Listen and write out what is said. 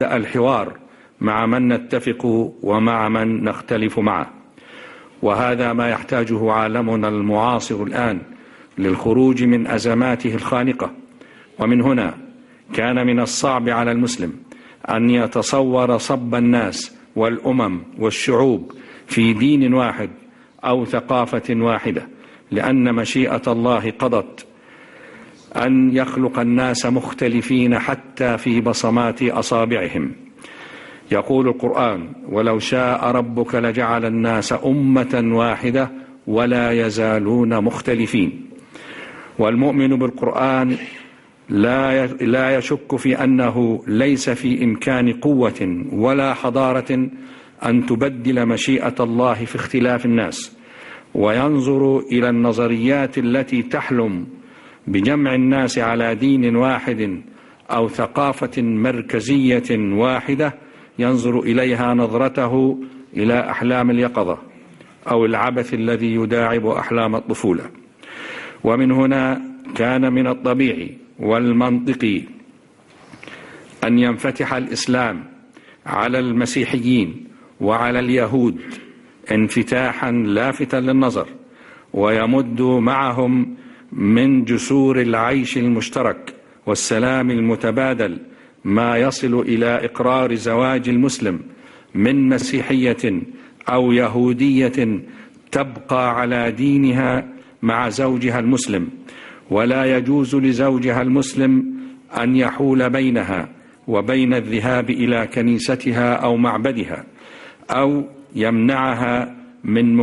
الحوار مع من نتفق ومع من نختلف معه، وهذا ما يحتاجه عالمنا المعاصر الآن للخروج من أزماته الخانقة. ومن هنا كان من الصعب على المسلم أن يتصور صب الناس والأمم والشعوب في دين واحد أو ثقافة واحدة، لأن مشيئة الله قضت أن يخلق الناس مختلفين حتى في بصمات أصابعهم. يقول القرآن: ولو شاء ربك لجعل الناس أمة واحدة ولا يزالون مختلفين. والمؤمن بالقرآن لا يشك في أنه ليس في إمكان قوة ولا حضارة أن تبدل مشيئة الله في اختلاف الناس، وينظر إلى النظريات التي تحلم بجمع الناس على دين واحد أو ثقافة مركزية واحدة، ينظر إليها نظرته إلى أحلام اليقظة أو العبث الذي يداعب أحلام الطفولة. ومن هنا كان من الطبيعي والمنطقي أن ينفتح الإسلام على المسيحيين وعلى اليهود انفتاحا لافتا للنظر، ويمد معهم من جسور العيش المشترك والسلام المتبادل ما يصل إلى إقرار زواج المسلم من مسيحية أو يهودية تبقى على دينها مع زوجها المسلم، ولا يجوز لزوجها المسلم أن يحول بينها وبين الذهاب إلى كنيستها أو معبدها، أو يمنعها من